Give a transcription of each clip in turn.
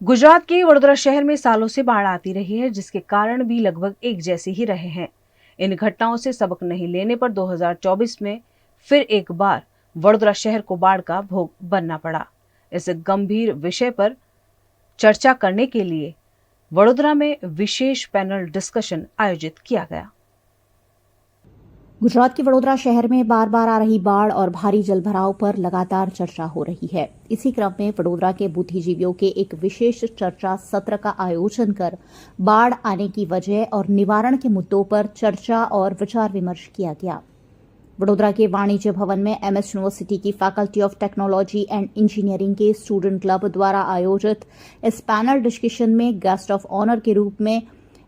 गुजरात के वडोदरा शहर में सालों से बाढ़ आती रही है, जिसके कारण भी लगभग एक जैसे ही रहे हैं। इन घटनाओं से सबक नहीं लेने पर 2024 में फिर एक बार वडोदरा शहर को बाढ़ का भोग बनना पड़ा। इस गंभीर विषय पर चर्चा करने के लिए वडोदरा में विशेष पैनल डिस्कशन आयोजित किया गया। गुजरात के वडोदरा शहर में बार बार आ रही बाढ़ और भारी जलभराव पर लगातार चर्चा हो रही है। इसी क्रम में वडोदरा के बुद्धिजीवियों के एक विशेष चर्चा सत्र का आयोजन कर बाढ़ आने की वजह और निवारण के मुद्दों पर चर्चा और विचार विमर्श किया गया। वडोदरा के वाणिज्य भवन में एमएस यूनिवर्सिटी की faculty of technology and engineering के स्टूडेंट क्लब द्वारा आयोजित इस पैनल डिस्कशन में गेस्ट ऑफ ऑनर के रूप में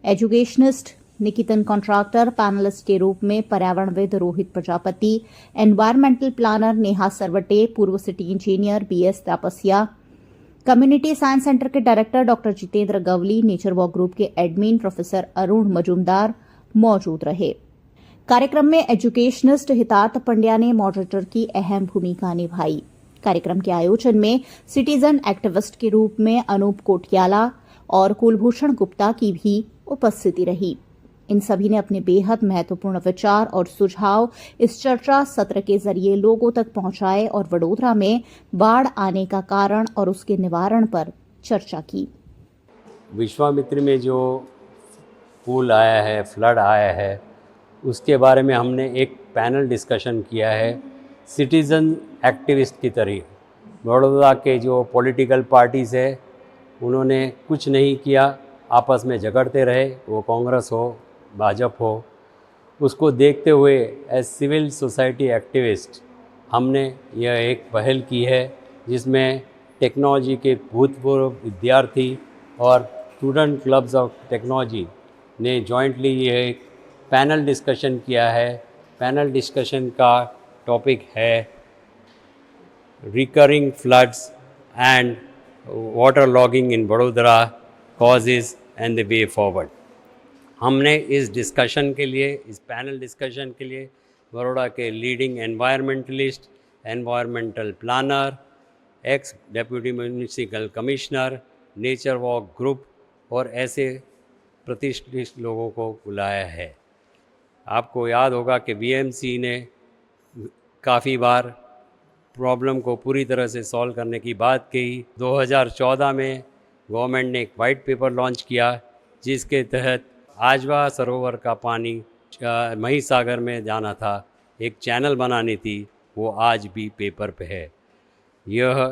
एजुकेशनिस्ट निकितन कॉन्ट्रैक्टर, पैनलिस्ट के रूप में पर्यावरणविद रोहित प्रजापति, एनवायरमेंटल प्लानर नेहा सरवटे, पूर्व city engineer BS Tapasia, community science centre के director doctor Jitendra Gawali, nature walk group के एडमिन प्रोफेसर अरुण मजूमदार मौजूद रहे। कार्यक्रम में एजुकेशनिस्ट हितार्थ पंड्या ने मॉडरेटर की अहम भूमिका निभाई। कार्यक्रम के आयोजन में सिटीजन एक्टिविस्ट के रूप में अनूप कोटियाला और कुलभूषण गुप्ता की भी उपस्थिति रही। इन सभी ने अपने बेहद महत्वपूर्ण विचार और सुझाव इस चर्चा सत्र के जरिए लोगों तक पहुंचाए और वडोदरा में बाढ़ आने का कारण और उसके निवारण पर चर्चा की। विश्वामित्री में जो पुल आया है, फ्लड आया है, उसके बारे में हमने एक पैनल डिस्कशन किया है सिटीज़न एक्टिविस्ट की तरह। वडोदरा के जो पॉलिटिकल पार्टीज़ है उन्होंने कुछ नहीं किया, आपस में झगड़ते रहे, वो कांग्रेस हो भाजपा हो। उसको देखते हुए एज सिविल सोसाइटी एक्टिविस्ट हमने यह एक पहल की है जिसमें टेक्नोलॉजी के भूतपूर्व विद्यार्थी और स्टूडेंट क्लब्स ऑफ टेक्नोलॉजी ने जॉइंटली यह एक पैनल डिस्कशन किया है। पैनल डिस्कशन का टॉपिक है recurring floods and water logging in Vadodara, causes and the way forward. हमने इस डिस्कशन के लिए, इस पैनल डिस्कशन के लिए बड़ौदा के leading environmentalist, environmental planner, ex deputy municipal commissioner, nature walk group और ऐसे प्रतिष्ठित लोगों को बुलाया है। आपको याद होगा कि बीएमसी ने काफ़ी बार प्रॉब्लम को पूरी तरह से सॉल्व करने की बात कही। 2014 में गवर्नमेंट ने एक वाइट पेपर लॉन्च किया जिसके तहत आजवा सरोवर का पानी महिसागर में जाना था, एक चैनल बनानी थी, वो आज भी पेपर पे है। यह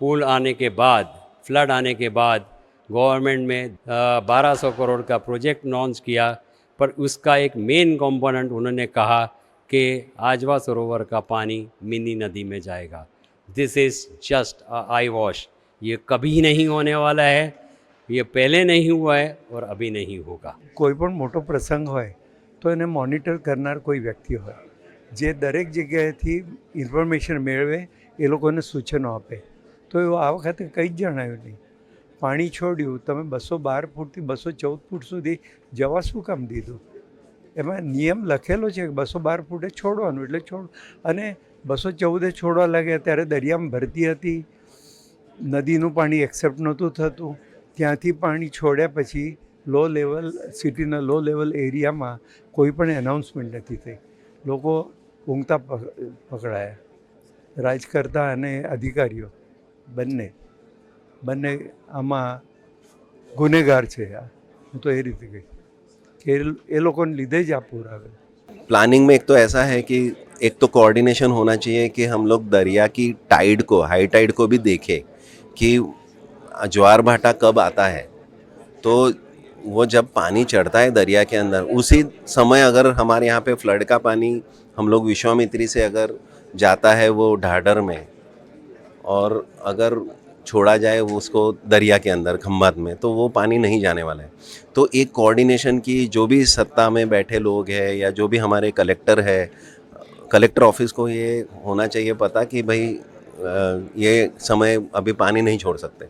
पुल आने के बाद, फ्लड आने के बाद गवर्नमेंट में 1200 करोड़ का प्रोजेक्ट लॉन्च किया, पर उसका एक मेन कंपोनेंट उन्होंने कहा कि आजवा सरोवर का पानी मिनी नदी में जाएगा। This is just I wash. ये कभी नहीं होने वाला है, ये पहले नहीं हुआ है और अभी नहीं होगा। कोई पण मोटो प्रसंग होय तो એને મોનિટર કરનાર કોઈ વ્યક્તિ હોય જે દરેક જગ્યાએથી ઇન્ફોર્મેશન મેળવે, એ લોકોને સૂચનો આપે। તો એવું આ વખતે કંઈ જ જણાયું નહીં। પાણી છોડ્યું, તમે 212 ફૂટથી 214 ફૂટ સુધી જવા શું કામ દીધું? એમાં નિયમ લખેલો છે કે 212 ફૂટે છોડવાનું, એટલે છોડ, અને 214 છોડવા લાગ્યા ત્યારે દરિયામાં ભરતી હતી, નદીનું પાણી એક્સેપ્ટ નહોતું થતું। ત્યાંથી પાણી છોડ્યા પછી લો લેવલ, સિટીના લો લેવલ એરિયામાં કોઈ પણ એનાઉન્સમેન્ટ નથી થઈ। લોકો ઊંઘતા પકડાયા। રાજકર્તા અને અધિકારીઓ બંને આમાં ગુનેગાર છે। હું તો એ રીતે કહીશ કે એ લોકોને લીધે જ આ પૂર આવે। प्लानिंग में एक तो ऐसा है कि एक तो कोऑर्डिनेशन होना चाहिए कि हम लोग दरिया की टाइड को, हाई टाइड को भी देखें कि ज्वार भाटा कब आता है। तो वो जब पानी चढ़ता है दरिया के अंदर, उसी समय अगर हमारे यहाँ पे फ्लड का पानी हम लोग विश्वामित्री से अगर जाता है वो ढाढर में, और अगर छोड़ा जाए वो उसको दरिया के अंदर खम्बात में, तो वो पानी नहीं जाने वाला है। तो एक कोऑर्डिनेशन की जो भी सत्ता में बैठे लोग हैं या जो भी हमारे कलेक्टर है, कलेक्टर ऑफिस को ये होना चाहिए पता कि भाई ये समय अभी पानी नहीं छोड़ सकते,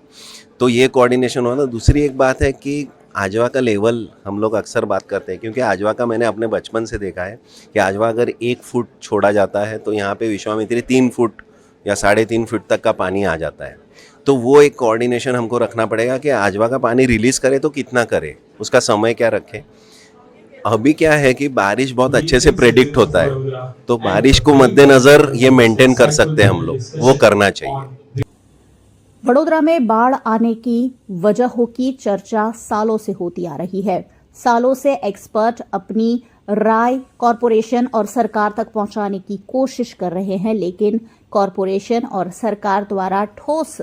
तो ये कोऑर्डिनेशन होना। दूसरी एक बात है कि आजवा का लेवल हम लोग अक्सर बात करते हैं, क्योंकि आजवा का मैंने अपने बचपन से देखा है कि आजवा अगर 1 फुट छोड़ा जाता है तो यहाँ पे विश्वामित्री 3 फुट या 3.5 फुट तक का पानी आ जाता है। तो वो एक कोऑर्डिनेशन हमको रखना पड़ेगा कि आजवा का पानी रिलीज करे तो कितना करे, उसका समय क्या रखे। अभी क्या है कि बारिश बहुत अच्छे से प्रेडिक्ट होता है, तो बारिश को मद्देनजर ये मेंटेन कर सकते हैं हम लोग, वो करना चाहिए। वडोदरा में बाढ़ आने की वजहों की चर्चा सालों से होती आ रही है। सालों से एक्सपर्ट अपनी राय कॉरपोरेशन और सरकार तक पहुंचाने की कोशिश कर रहे हैं, लेकिन कॉरपोरेशन और सरकार द्वारा ठोस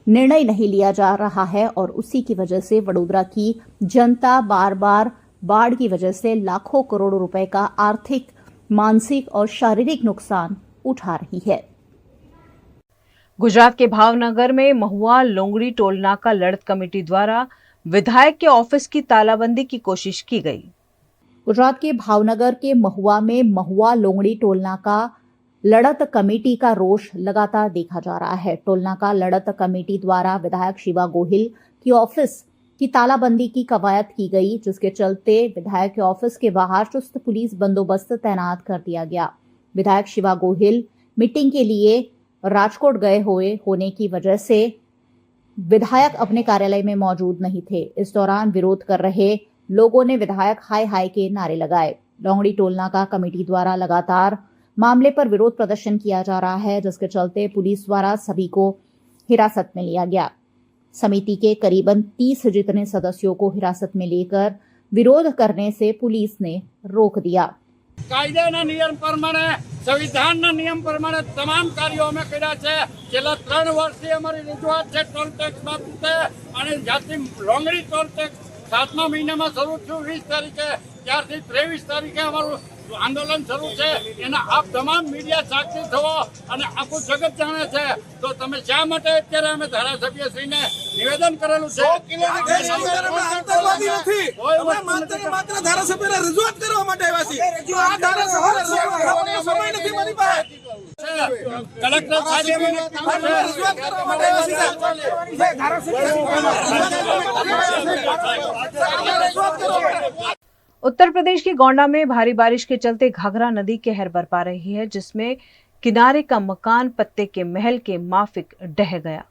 निर्णय नहीं लिया जा रहा है और उसी की वजह से वडोदरा की जनता बार बार बाढ़ की वजह से लाखों करोड़ों रुपए का आर्थिक, मानसिक और शारीरिक नुकसान उठा रही है। गुजरात के भावनगर में महुआ लोंगड़ी टोल नाका लड़त कमेटी द्वारा विधायक के ऑफिस की तालाबंदी की कोशिश की गई। गुजरात के भावनगर के महुआ में महुआ लोंगड़ी टोलनाका लड़त कमेटी का रोष लगातार देखा जा रहा है। टोलनाका लड़त कमेटी द्वारा विधायक शिवा गोहिल की ऑफिस की तालाबंदी की कवायद की गई, जिसके चलते विधायक के ऑफिस के बाहर चुस्त पुलिस बंदोबस्त तैनात कर दिया गया। विधायक शिवा गोहिल मीटिंग के लिए राजकोट गए होने की वजह से विधायक अपने कार्यालय में मौजूद नहीं थे। इस दौरान विरोध कर रहे लोगों ने विधायक हाय हाय के नारे लगाए। लोंगड़ी टोलनाका कमेटी द्वारा लगातार मामले पर विरोध प्रदर्शन किया जा रहा है, जिसके चलते पुलिस द्वारा सभी को हिरासत में लिया गया। समिति के करीबन 30 जितने सदस्यों को हिरासत में लेकर विरोध करने से पुलिस ने रोक दिया। कायदाना नियम प्रमाणे संविधानना नियम प्रमाणे તમામ કાર્યો અમે કર્યા છે। છેલ્લા 3 વર્ષથી અમારી રજૂઆત છે ટોલ ટેક્સ બાબતે, અને જ્યાંથી લોંગડી ટોલ ટેક્સ 7મા મહિનામાં શરૂ થયું 20 તારીખે, ત્યારથી 23 તારીખે અમારું આંદોલન શરૂ છે। એના આપ તમામ મીડિયા સાક્ષી થવો અને આખું જગત જાણે છે, તો તમે શા માટે અત્યારે અમે ધારાસભ્યશ્રીને નિવેદન કરેલું છે? માત્ર ધારાસભ્યને રજૂઆત કરવા માટે આવ્યા છીએ। આ ધારાસભ્ય સમય નથી મારી પાસે। કલેક્ટર સાહેબને રજૂઆત કરવા માટે આવ્યા છીએ। उत्तर प्रदेश के गोंडा में भारी बारिश के चलते घाघरा नदी कहर बरपा रही है, जिसमें किनारे का मकान पत्ते के महल के माफिक ढह गया।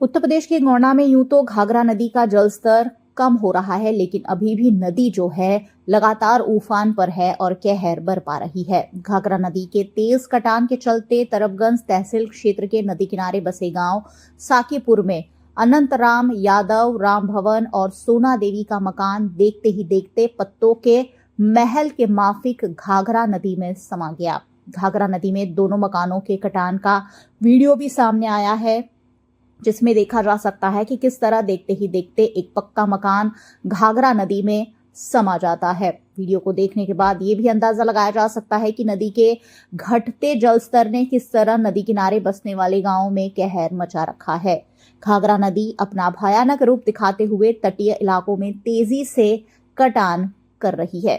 उत्तर प्रदेश के गोंडा में यूं तो घाघरा नदी का जलस्तर कम हो रहा है, लेकिन अभी भी नदी जो है लगातार उफान पर है और कहर बरपा रही है। घाघरा नदी के तेज कटान के चलते तरफगंज तहसील क्षेत्र के नदी किनारे बसे गांव साकीपुर में अनंतराम यादव, राम भवन और सोना देवी का मकान देखते ही देखते पत्तों के महल के माफिक घाघरा नदी में समा गया। घाघरा नदी में दोनों मकानों के कटान का वीडियो भी सामने आया है, जिसमें देखा जा सकता है कि किस तरह देखते ही देखते एक पक्का मकान घाघरा नदी में समा जाता है। वीडियो को देखने के बाद ये भी अंदाजा लगाया जा सकता है कि नदी के घटते जलस्तर ने किस तरह नदी किनारे बसने वाले गांवों में कहर मचा रखा है। घाघरा नदी अपना भयानक रूप दिखाते हुए तटीय इलाकों में तेजी से कटान कर रही है।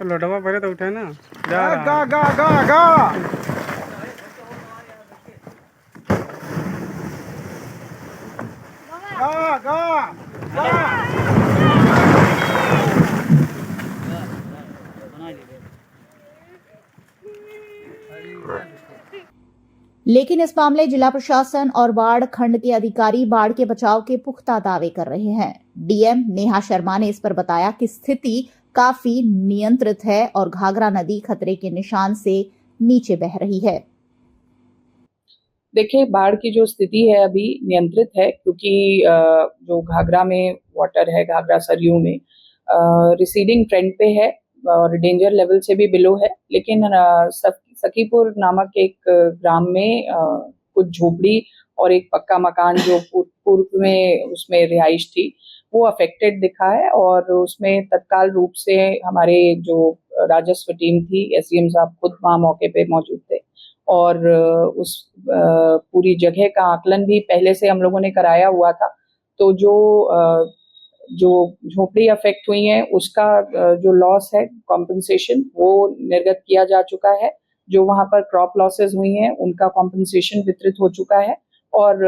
लोटवा पहले तो उठे ना, जा रहा गा गा गा गा गा गा। लेकिन इस मामले जिला प्रशासन और बाढ़ खंड के अधिकारी बाढ़ के बचाव के पुख्ता दावे कर रहे हैं। डीएम नेहा शर्मा ने इस पर बताया कि स्थिति काफी नियंत्रित है और घाघरा नदी खतरे के निशान से नीचे बह रही है। देखिए, बाढ़ की जो स्थिति है अभी नियंत्रित है, क्योंकि जो घाघरा में वाटर है, घाघरा सरयू में रिसीडिंग ट्रेंड पे है और डेंजर लेवल से भी बिलो है। लेकिन सखीपुर नामक एक ग्राम में कुछ झोपड़ी और एक पक्का मकान जो पूर्व में उसमें रिहाइश थी, वो अफेक्टेड दिखा है और उसमें तत्काल रूप से हमारे जो राजस्व टीम थी, एसडीएम साहब खुद वहाँ मौके पे मौजूद थे और उस पूरी जगह का आकलन भी पहले से हम लोगों ने कराया हुआ था। तो जो झोपड़ी अफेक्ट हुई है उसका जो लॉस है कॉम्पनसेशन वो निर्गत किया जा चुका है। जो वहाँ पर क्रॉप लॉसेस हुई हैं उनका कॉम्पनसेशन वितरित हो चुका है और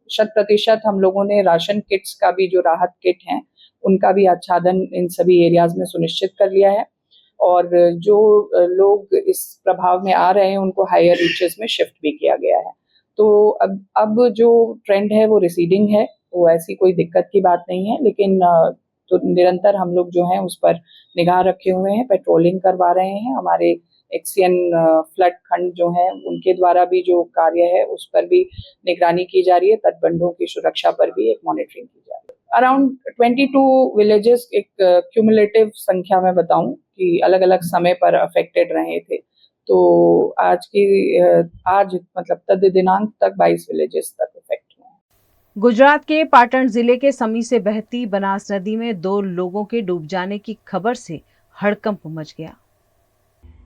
100% हम लोगों ने राशन किट्स का भी, जो राहत किट हैं उनका भी आच्छादन इन सभी एरियाज में सुनिश्चित कर लिया है और जो लोग इस प्रभाव में आ रहे हैं उनको हायर रीचेस में शिफ्ट भी किया गया है। तो अब जो ट्रेंड है वो रिसीडिंग है, वो ऐसी कोई दिक्कत की बात नहीं है, लेकिन तो निरंतर हम लोग जो हैं उस पर निगाह रखे हुए हैं, पेट्रोलिंग करवा रहे हैं। हमारे एक्सियन फ्लड खंड जो हैं उनके द्वारा भी जो कार्य है उस पर भी निगरानी की जा रही है, तटबंधों की सुरक्षा पर भी एक मॉनिटरिंग की जा रही है। अराउंड 22 विलेजेस, एक क्यूमुलेटिव संख्या में बताऊं कि अलग अलग समय पर अफेक्टेड रहे थे। तो आज मतलब तद दिनांक तक 22 विलेजेस तक इफेक्ट हुए हैं। गुजरात के पाटण जिले के समी से बहती बनास नदी में 2 लोगों के डूब जाने की खबर से हड़कंप मच गया।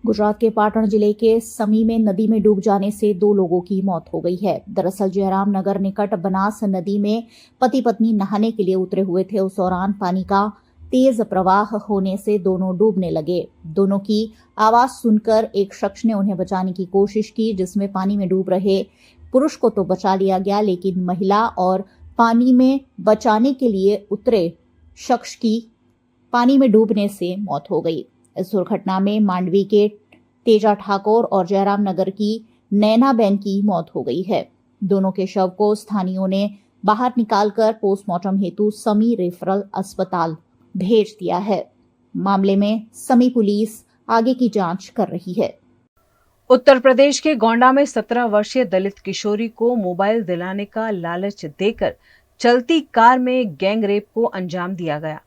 गुजरात के पाटण जिले के समी में नदी में डूब जाने से 2 लोगों की मौत हो गई है। दरअसल जयराम नगर निकट बनास नदी में पति पत्नी नहाने के लिए उतरे हुए थे। उस दौरान पानी का तेज प्रवाह होने से दोनों डूबने लगे। दोनों की आवाज सुनकर एक शख्स ने उन्हें बचाने की कोशिश की, जिसमें पानी में डूब रहे पुरुष को तो बचा लिया गया, लेकिन महिला और पानी में बचाने के लिए उतरे शख्स की पानी में डूबने से मौत हो गई। इस दुर्घटना में मांडवी के तेजा ठाकुर और जयराम नगर की नैनाबेन की मौत हो गई है। दोनों के शव को स्थानीयों ने बाहर निकालकर पोस्टमार्टम हेतु समी रेफरल अस्पताल भेज दिया है। मामले में समी पुलिस आगे की जांच कर रही है। उत्तर प्रदेश के गोंडा में 17 वर्षीय दलित किशोरी को मोबाइल दिलाने का लालच देकर चलती कार में गैंग रेप को अंजाम दिया गया।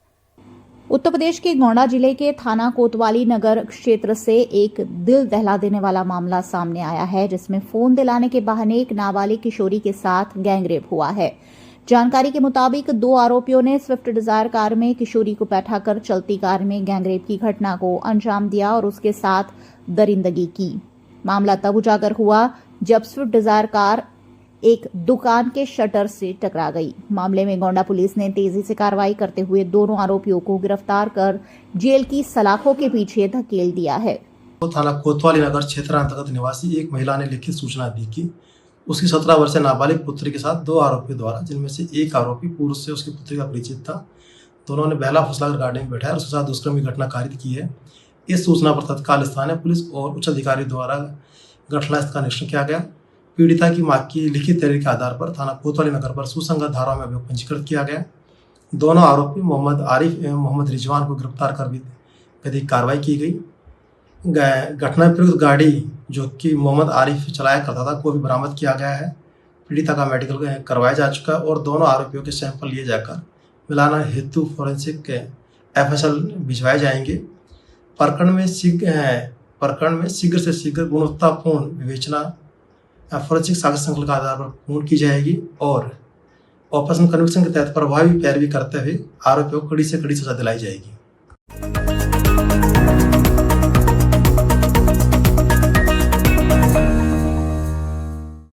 उत्तर प्रदेश के गोंडा जिले के थाना कोतवाली नगर क्षेत्र से एक दिल दहला देने वाला मामला सामने आया है, जिसमें फोन दिलाने के बहाने एक नाबालिग किशोरी के साथ गैंग रेप हुआ है। जानकारी के मुताबिक 2 आरोपियों ने स्विफ्ट डिजायर कार में किशोरी को बैठाकर चलती कार में गैंगरेप की घटना को अंजाम दिया और उसके साथ दरिंदगी की। मामला तब उजागर हुआ जब स्विफ्ट डिजायर कार एक दुकान के शटर से टकरा गई। मामले में गोंडा पुलिस ने तेजी से कार्रवाई करते हुए दोनों आरोपियों को गिरफ्तार कर जेल की सलाखों के पीछे धकेल दिया है। थाना कोतवाली नगर क्षेत्र अंतर्गत निवासी एक महिला ने लिखित सूचना दी कि उसकी 17 वर्षीय नाबालिग पुत्री के साथ 2 आरोपियों द्वारा, जिनमें से एक आरोपी पूर्व से उसकी पुत्री का परिचित था, दोनों ने बहला फुसलाकर गाड़ी में बैठाया और उसके साथ दुष्कर्म की घटना कारित की है। इस सूचना पर तत्काल स्थानीय पुलिस और उच्च अधिकारियों द्वारा घटनास्थल का निरीक्षण किया गया। पीड़िता की मां की लिखित तहरीर के आधार पर थाना कोतवाली नगर पर सुसंगत धाराओं में अभियोग पंजीकृत किया गया। दोनों आरोपी मोहम्मद आरिफ एवं मोहम्मद रिजवान को गिरफ्तार कर विधिक कार्रवाई की गई। घटना प्रयुक्त गाड़ी जो कि मोहम्मद आरिफ चलाया करता था को भी बरामद किया गया है। पीड़िता का मेडिकल करवाया जा चुका है और दोनों आरोपियों के सैंपल लिए जाकर मिलाना हेतु फॉरेंसिक FSL भिजवाए जाएंगे। प्रकरण में शीघ्र से शीघ्र गुणवत्तापूर्ण विवेचना फॉरेंसिक साक्ष्य संकलन के आधार पर पूर्ण की जाएगी और ऑपरेशन कन्विक्शन के तहत प्रभावी पैरवी करते हुए आरोपियों को कड़ी से कड़ी सजा दिलाई जाएगी।